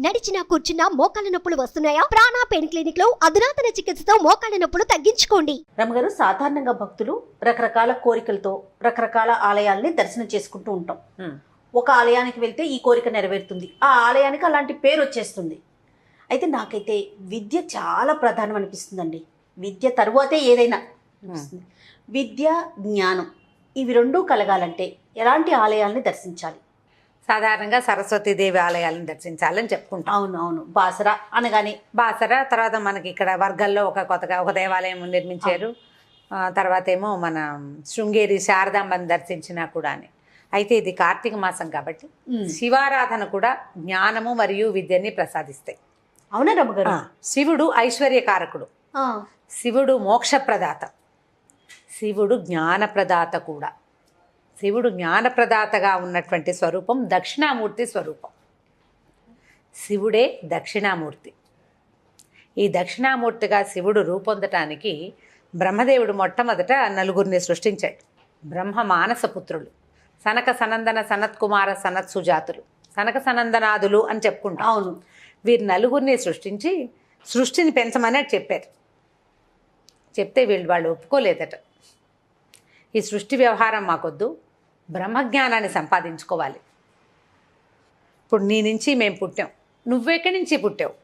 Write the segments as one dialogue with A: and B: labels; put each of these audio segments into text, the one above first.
A: నడిచినా కూర్చున్నా మోకాళ్ళ నొప్పులు వస్తున్నాయా? ప్రాణ పెయిన్ క్లినిక్ లో అధునాతన చికిత్సతో మోకాళ్ళ నొప్పులు తగ్గించుకోండి.
B: రమగారు, సాధారణంగా భక్తులు రకరకాల కోరికలతో రకరకాల ఆలయాల్ని దర్శనం చేసుకుంటూ ఉంటాం. ఒక ఆలయానికి వెళ్తే ఈ కోరిక నెరవేరుతుంది, ఆ ఆలయానికి అలాంటి పేరు వచ్చేస్తుంది. అయితే నాకైతే విద్య చాలా ప్రధానం అనిపిస్తుందండి. విద్య తరువాతే ఏదైనా అనిపిస్తుంది. విద్య, జ్ఞానం ఇవి రెండూ కలగాలంటే ఎలాంటి ఆలయాల్ని దర్శించాలి?
C: సాధారణంగా సరస్వతీదేవి ఆలయాలను దర్శించాలని చెప్పుకుంటాం.
B: అవును. బాసరా అనగానే
C: బాసరా, తర్వాత మనకి ఇక్కడ వర్గల్లో కొత్తగా ఒక దేవాలయం నిర్మించారు. తర్వాత ఏమో మన శృంగేరి శారదాంబని దర్శించినా కూడా. అయితే ఇది కార్తీక మాసం కాబట్టి శివారాధన కూడా జ్ఞానము మరియు విద్యని ప్రసాదిస్తాయి.
B: అవునా రమగారు?
C: శివుడు ఐశ్వర్యకారకుడు, శివుడు మోక్షప్రదాత, శివుడు జ్ఞానప్రదాత కూడా. శివుడు జ్ఞానప్రదాతగా ఉన్నటువంటి స్వరూపం దక్షిణామూర్తి స్వరూపం. శివుడే దక్షిణామూర్తి. ఈ దక్షిణామూర్తిగా శివుడు రూపొందటానికి బ్రహ్మదేవుడు మొట్టమొదట నలుగురిని సృష్టించాడు. బ్రహ్మ మానసపుత్రులు, సనక సనందన సనత్కుమార సనత్సుజాతులు, సనక సనందనాదులు అని చెప్పుకుంటాం.
B: అవును.
C: వీరు నలుగురిని సృష్టించి సృష్టిని పెంచమని చెప్పారు. చెప్తే వాళ్ళు ఒప్పుకోలేదట. ఈ సృష్టి వ్యవహారం మాకొద్దు, బ్రహ్మజ్ఞానాన్ని సంపాదించుకోవాలి. ఇప్పుడు నీ నుంచి మేము పుట్టాం, నువ్వెక్కడి నుంచి పుట్టావు,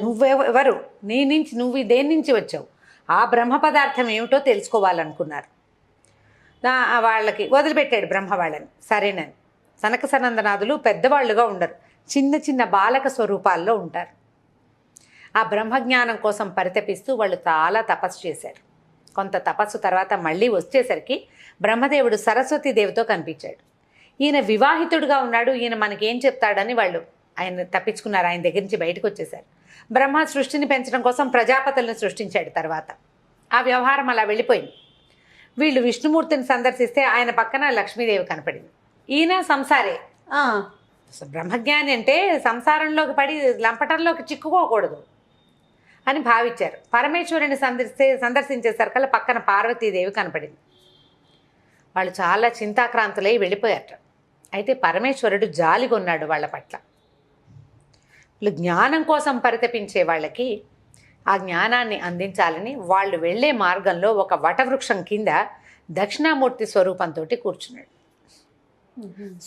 C: నువ్వెవరు, నీ నుంచి నువ్వు దేని నుంచి వచ్చావు, ఆ బ్రహ్మ పదార్థం ఏమిటో తెలుసుకోవాలనుకున్నారు. వాళ్ళకి వదిలిపెట్టాడు బ్రహ్మ వాళ్ళని. సరేనని సనక సనందనాదులు పెద్దవాళ్ళుగా ఉండరు, చిన్న చిన్న బాలక స్వరూపాల్లో ఉంటారు. ఆ బ్రహ్మజ్ఞానం కోసం పరితపిస్తూ వాళ్ళు చాలా తపస్సు చేశారు. కొంత తపస్సు తర్వాత మళ్ళీ వచ్చేసరికి బ్రహ్మదేవుడు సరస్వతీదేవితో కనిపించాడు. ఈయన వివాహితుడుగా ఉన్నాడు, ఈయన మనకేం చెప్తాడని వాళ్ళు ఆయన తప్పించుకున్నారు. ఆయన దగ్గర నుంచి బయటకు వచ్చేసారు. బ్రహ్మ సృష్టిని పెంచడం కోసం ప్రజాపతులను సృష్టించాడు. తర్వాత ఆ వ్యవహారం అలా వెళ్ళిపోయింది. వీళ్ళు విష్ణుమూర్తిని సందర్శిస్తే ఆయన పక్కన లక్ష్మీదేవి కనపడింది. ఈయన సంసారే. బ్రహ్మజ్ఞాని అంటే సంసారంలోకి పడి లంపటంలోకి చిక్కుకోకూడదు అని భావించారు. పరమేశ్వరుని సందర్శించేసరికల్లా పక్కన పార్వతీదేవి కనపడింది. వాళ్ళు చాలా చింతాక్రాంతులై వెళ్ళిపోయారట. అయితే పరమేశ్వరుడు జాలిగొన్నాడు వాళ్ళ పట్ల. వీళ్ళు జ్ఞానం కోసం పరితపించే వాళ్ళకి ఆ జ్ఞానాన్ని అందించాలని వాళ్ళు వెళ్ళే మార్గంలో ఒక వటవృక్షం కింద దక్షిణామూర్తి స్వరూపంతో కూర్చున్నాడు.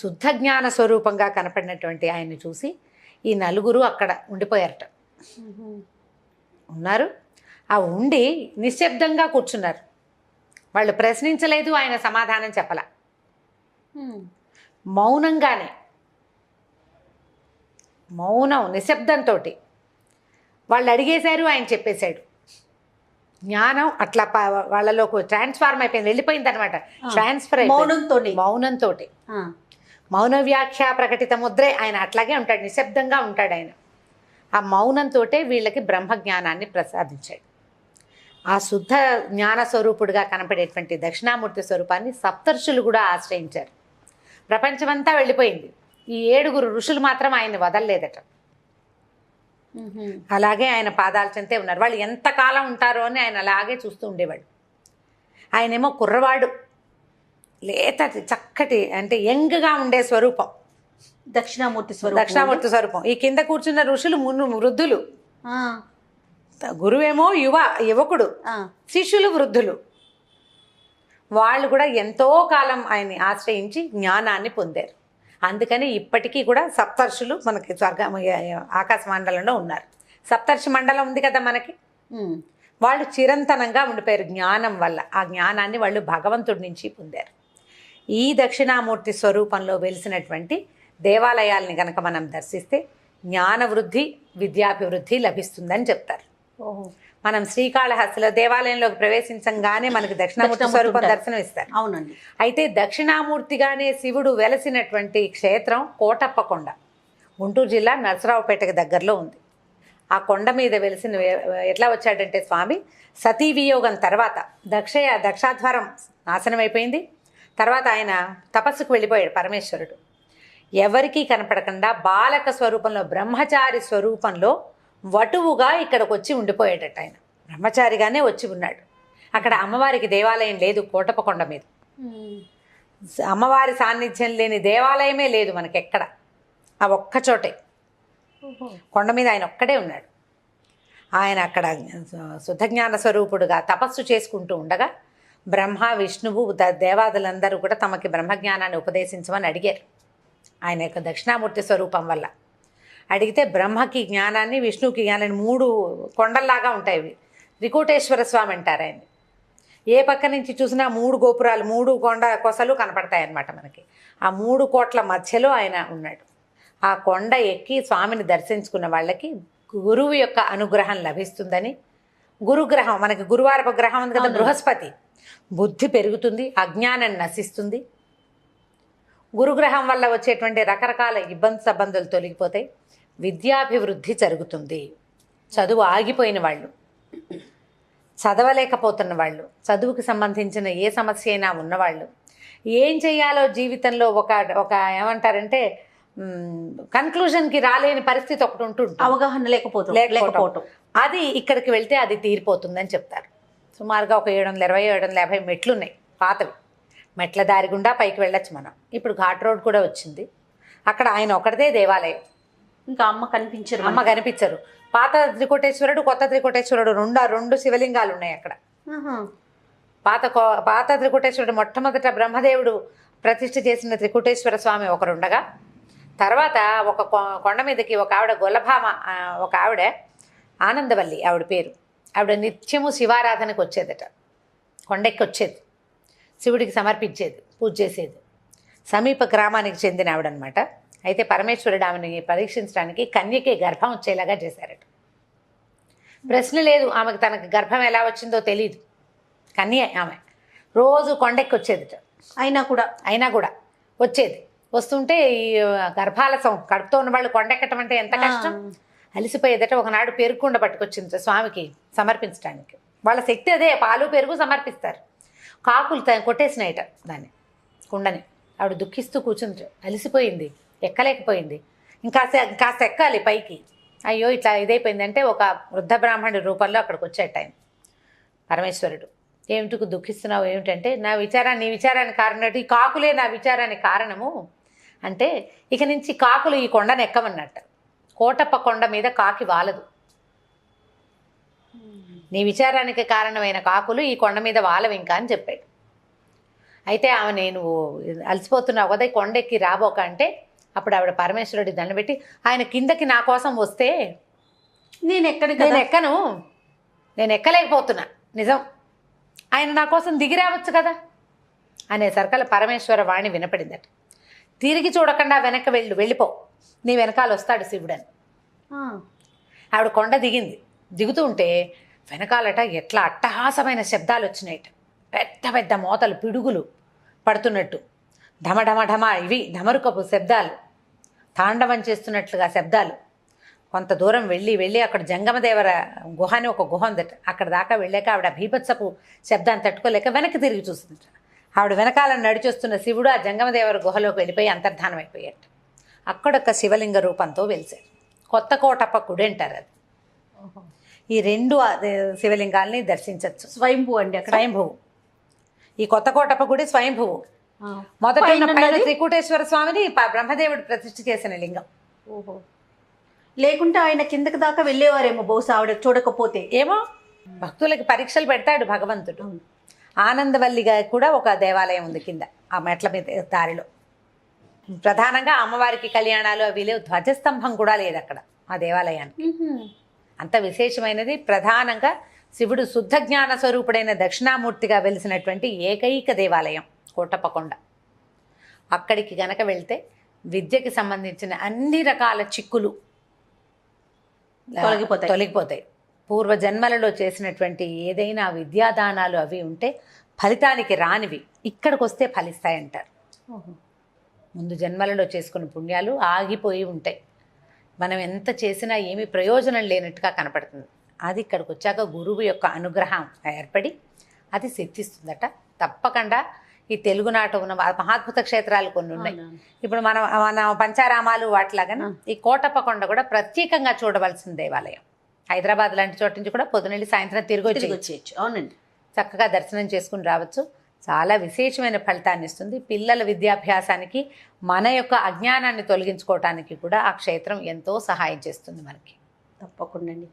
C: శుద్ధ జ్ఞాన స్వరూపంగా కనపడినటువంటి ఆయన్ని చూసి ఈ నలుగురు అక్కడ ఉండిపోయారట. ఉన్నారు. ఆ ఉండి నిశ్శబ్దంగా కూర్చున్నారు. వాళ్ళు ప్రశ్నించలేదు, ఆయన సమాధానం చెప్పలా. మౌనంగానే, మౌనం నిశ్శబ్దంతో వాళ్ళు అడిగేశారు, ఆయన చెప్పేశాడు. జ్ఞానం అట్లా వాళ్ళలోకి ట్రాన్స్ఫార్మ్ అయిపోయింది, వెళ్ళిపోయింది అనమాట. ట్రాన్స్ఫర్ మౌనంతో మౌన వ్యాఖ్య ప్రకటిత ముద్రే. ఆయన అట్లాగే ఉంటాడు, నిశ్శబ్దంగా ఉంటాడు ఆయన. ఆ మౌనంతో వీళ్ళకి బ్రహ్మజ్ఞానాన్ని ప్రసాదించాడు. ఆ శుద్ధ జ్ఞాన స్వరూపుడుగా కనపడేటువంటి దక్షిణామూర్తి స్వరూపాన్ని సప్తర్షులు కూడా ఆశ్రయించారు. ప్రపంచమంతా వెళ్ళిపోయింది, ఈ 7 ఋషులు మాత్రం ఆయన్ని వదలలేదట. అలాగే ఆయన పాదాల చెంతే ఉన్నారు. వాళ్ళు ఎంతకాలం ఉంటారో అని ఆయన అలాగే చూస్తూ ఉండేవాడు. ఆయనేమో కుర్రవాడు, లేత చక్కటి అంటే యంగ్గా ఉండే స్వరూపం
B: దక్షిణామూర్తి
C: స్వరూపం. ఈ కింద కూర్చున్న ఋషులు వృద్ధులు, గురువేమో యువకుడు, శిష్యులు వృద్ధులు. వాళ్ళు కూడా ఎంతో కాలం ఆయన్ని ఆశ్రయించి జ్ఞానాన్ని పొందారు. అందుకని ఇప్పటికీ కూడా సప్తర్షులు మనకి ఆకాశ మండలంలో ఉన్నారు. సప్తర్షి మండలం ఉంది కదా మనకి. వాళ్ళు చిరంతనంగా ఉండిపోయారు జ్ఞానం వల్ల. ఆ జ్ఞానాన్ని వాళ్ళు భగవంతుడి నుంచి పొందారు. ఈ దక్షిణామూర్తి స్వరూపంలో వెలిసినటువంటి దేవాలయాల్ని కనుక మనం దర్శిస్తే జ్ఞానవృద్ధి, విద్యాభివృద్ధి లభిస్తుందని చెప్తారు. మనం శ్రీకాళహస్తిలో దేవాలయంలోకి ప్రవేశించంగానే మనకి దక్షిణామూర్తి స్వరూపం దర్శనం ఇస్తారు.
B: అవునండి.
C: అయితే దక్షిణామూర్తిగానే శివుడు వెలసినటువంటి క్షేత్రం కోటప్ప కొండ, గుంటూరు జిల్లా నరసరావుపేటకి దగ్గరలో ఉంది. ఆ కొండ మీద వెలిసిన ఎట్లా వచ్చాడంటే స్వామి, సతీ వియోగం తర్వాత దక్షాధ్వారం నాశనం అయిపోయింది. తర్వాత ఆయన తపస్సుకు వెళ్ళిపోయాడు పరమేశ్వరుడు. ఎవరికీ కనపడకుండా బాలక స్వరూపంలో, బ్రహ్మచారి స్వరూపంలో వటువుగా ఇక్కడికి వచ్చి ఉండిపోయాడట. ఆయన బ్రహ్మచారిగానే వచ్చి ఉన్నాడు. అక్కడ అమ్మవారికి దేవాలయం లేదు కోటప్పకొండ మీద. అమ్మవారి సాన్నిధ్యం లేని దేవాలయమే లేదు మనకెక్కడ. ఆ ఒక్క చోటే కొండ మీద ఆయన ఒక్కడే ఉన్నాడు. ఆయన అక్కడ శుద్ధజ్ఞాన స్వరూపుడుగా తపస్సు చేసుకుంటూ ఉండగా బ్రహ్మ విష్ణువు దేవాదులందరూ కూడా తమకి బ్రహ్మజ్ఞానాన్ని ఉపదేశించమని అడిగారు. ఆయన యొక్క దక్షిణామూర్తి స్వరూపం వల్ల అడిగితే బ్రహ్మకి జ్ఞానాన్ని, విష్ణువుకి జ్ఞానాన్ని 3 కొండల్లాగా ఉంటాయి ఇవి. త్రికూటేశ్వర స్వామి అంటారు ఆయన. ఏ పక్క నుంచి చూసినా 3 గోపురాలు, 3 కొండ కొసలు కనపడతాయి అన్నమాట మనకి. ఆ 3 కోట్ల మధ్యలో ఆయన ఉన్నాడు. ఆ కొండ ఎక్కి స్వామిని దర్శించుకున్న వాళ్ళకి గురువు యొక్క అనుగ్రహం లభిస్తుందని, గురుగ్రహం మనకి గురువారపు గ్రహం ఉంది కదా బృహస్పతి, బుద్ధి పెరుగుతుంది, అజ్ఞానం నశిస్తుంది. గురుగ్రహం వల్ల వచ్చేటువంటి రకరకాల ఇబ్బందులు తొలగిపోతాయి, విద్యాభివృద్ధి జరుగుతుంది. చదువు ఆగిపోయిన వాళ్ళు, చదవలేకపోతున్న వాళ్ళు, చదువుకి సంబంధించిన ఏ సమస్య అయినా ఉన్నవాళ్ళు, ఏం చేయాలో జీవితంలో ఒక ఏమంటారంటే కన్క్లూజన్కి రాలేని పరిస్థితి ఒకటి ఉంటుంది,
B: అవగాహన లేకపోవటం,
C: అది ఇక్కడికి వెళ్తే అది తీరిపోతుందని చెప్తారు. సుమారుగా ఒక 720, 750 మెట్లు ఉన్నాయి పాతవి. మెట్ల దారి గుండా పైకి వెళ్ళొచ్చు మనం. ఇప్పుడు ఘాట్ రోడ్ కూడా వచ్చింది. అక్కడ ఆయన ఒకటిదే దేవాలయం,
B: ఇంకా అమ్మ
C: కనిపించరు. పాత త్రికోటేశ్వరుడు, కొత్త త్రికోటేశ్వరుడు, రెండు శివలింగాలు ఉన్నాయి అక్కడ. పాత త్రికోటేశ్వరుడు మొట్టమొదట బ్రహ్మదేవుడు ప్రతిష్ఠ చేసిన త్రికోటేశ్వర స్వామి ఒకరుండగా, తర్వాత ఒక కొండ మీదకి ఒక ఆవిడ గొల్లభామ, ఒక ఆవిడ ఆనందవల్లి ఆవిడ పేరు, ఆవిడ నిత్యము శివారాధనకు వచ్చేదట. కొండెక్కి వచ్చేది, శివుడికి సమర్పించేది, పూజ చేసేది. సమీప గ్రామానికి చెందిన ఆవిడనమాట. అయితే పరమేశ్వరుడు ఆమెను పరీక్షించడానికి కన్యకే గర్భం వచ్చేలాగా చేశారట. ప్రశ్న లేదు ఆమెకు, తనకు గర్భం ఎలా వచ్చిందో తెలియదు. కన్య ఆమె రోజు కొండెక్కి వచ్చేదిట. అయినా కూడా వచ్చేది. వస్తుంటే ఈ గర్భాలసం కడుపుతో ఉన్న వాళ్ళు కొండెక్కటం అంటే ఎంత కష్టం, అలిసిపోయేదట. ఒకనాడు పెరుగుకుండ పట్టుకొచ్చింది స్వామికి సమర్పించడానికి. వాళ్ళ శక్తి అదే, పాలు పెరుగు సమర్పిస్తారు. కాకులు కొట్టేసినాయట దాన్ని, కుండని. ఆవిడ దుఃఖిస్తూ కూర్చుంది, అలిసిపోయింది, ఎక్కలేకపోయింది. కాస్త ఎక్కాలి పైకి. అయ్యో ఇట్లా ఇదైపోయిందంటే ఒక వృద్ధ బ్రాహ్మణుడి రూపంలో అక్కడికి వచ్చేట ఆయన పరమేశ్వరుడు. ఏమిటికు దుఃఖిస్తున్నావు ఏమిటంటే, నీ విచారానికి కారణం ఈ కాకులే నా విచారానికి కారణము అంటే, ఇక నుంచి కాకులు ఈ కొండను ఎక్కమన్నట్ట. కోటప్ప కొండ మీద కాకి వాలదు. నీ విచారానికి కారణమైన కాకులు ఈ కొండ మీద వాలవు ఇంకా అని చెప్పాడు. అయితే ఆమె, నేను అలసిపోతున్నావు కదా కొండెక్కి రాబోక అంటే, అప్పుడు ఆవిడ పరమేశ్వరుడి దండం పెట్టి, ఆయన కిందకి నా కోసం వస్తే నేను ఎక్కను, నేను ఎక్కలేకపోతున్నా నిజం, ఆయన నా కోసం దిగి రావచ్చు కదా అనే సరికల పరమేశ్వర వాణి వినపడిందట. తిరిగి చూడకుండా వెనక్కి వెళ్ళిపో, నీ వెనకాల వస్తాడు శివుడని. ఆవిడ కొండ దిగుతూ ఉంటే వెనకాలట ఎట్లా అట్టహాసమైన శబ్దాలు వచ్చినాయట. పెద్ద పెద్ద మోతలు, పిడుగులు పడుతున్నట్టు, ఢమఢమఢమ, ఇవి ఢమరుకపు శబ్దాలు, తాండవం చేస్తున్నట్లుగా శబ్దాలు. కొంత దూరం వెళ్ళి అక్కడ జంగమదేవర గుహ అని ఒక గుహ ఉందట. అక్కడ దాకా వెళ్ళాక ఆవిడ భీభత్సపు శబ్దాన్ని తట్టుకోలేక వెనక్కి తిరిగి చూసిందట. ఆవిడ వెనకాలను నడిచొస్తున్న శివుడు ఆ జంగమదేవర గుహలోకి వెళ్ళిపోయి అంతర్ధానం అయిపోయాట. అక్కడొక శివలింగ రూపంతో వెలిశారు. కొత్త కోటప్ప గుడి అంటారు అది. ఈ 2 శివలింగాల్ని దర్శించవచ్చు.
B: స్వయంభూ అండి,
C: స్వయంభువు. ఈ కొత్త కోటప్ప గుడి స్వయంభువు. మొదట త్రికూటేశ్వర స్వామిని బ్రహ్మదేవుడు ప్రతిష్ఠ చేసిన లింగం.
B: లేకుంటే ఆయన కిందకి దాకా వెళ్ళేవారేమో బహుశా, ఆవిడ చూడకపోతే.
C: ఏమో, భక్తులకి పరీక్షలు పెడతాడు భగవంతుడు. ఆనందవల్లిగా కూడా ఒక దేవాలయం ఉంది కింద ఆ మెట్ల మీద దారిలో. ప్రధానంగా అమ్మవారికి కళ్యాణాలు అవి లేవు, ధ్వజస్తంభం కూడా లేదు అక్కడ ఆ దేవాలయానికి. అంత విశేషమైనది. ప్రధానంగా శివుడు శుద్ధ జ్ఞాన స్వరూపుడైన దక్షిణామూర్తిగా వెలిసినటువంటి ఏకైక దేవాలయం కోటప్పకొండ. అక్కడికి గనక వెళ్తే విద్యకి సంబంధించిన అన్ని రకాల చిక్కులు తొలగిపోతాయి. పూర్వజన్మలలో చేసినటువంటి ఏదైనా విద్యాదానాలు అవి ఉంటే ఫలితానికి రానివి ఇక్కడికి వస్తే ఫలిస్తాయంటారు. ముందు జన్మలలో చేసుకున్న పుణ్యాలు ఆగిపోయి ఉంటాయి, మనం ఎంత చేసినా ఏమీ ప్రయోజనం లేనట్టుగా కనపడుతుంది. అది ఇక్కడికి వచ్చాక గురువు యొక్క అనుగ్రహం ఏర్పడి అది సిద్ధిస్తుందట. తప్పకుండా ఈ తెలుగునాట ఉన్న మహాద్భుత క్షేత్రాలు కొన్ని ఉన్నాయి. ఇప్పుడు మన పంచారామాలు వాటిలాగానే ఈ కోటప్పకొండ కూడా ప్రత్యేకంగా చూడవలసిన దేవాలయం. హైదరాబాద్ లాంటి చోటు నుంచి కూడా పొద్దునెళ్ళి సాయంత్రం తిరిగి వచ్చేయచ్చు.
B: అవునండి,
C: చక్కగా దర్శనం చేసుకుని రావచ్చు. చాలా విశేషమైన ఫలితాన్ని ఇస్తుంది. పిల్లల విద్యాభ్యాసానికి, మన యొక్క అజ్ఞానాన్ని తొలగించుకోవటానికి కూడా ఆ క్షేత్రం ఎంతో సహాయం చేస్తుంది మనకి.
B: తప్పకుండా అండి.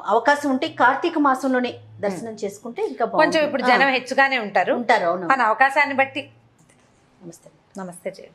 B: అవకాశం ఉంటే కార్తీక మాసంలోనే దర్శనం చేసుకుంటే ఇంకా
C: కొంచెం ఇప్పుడు జనం హెచ్చుగానే ఉంటారు.
B: అవును.
C: మన అవకాశాన్ని బట్టి.
B: నమస్తే.
C: నమస్తే జయ.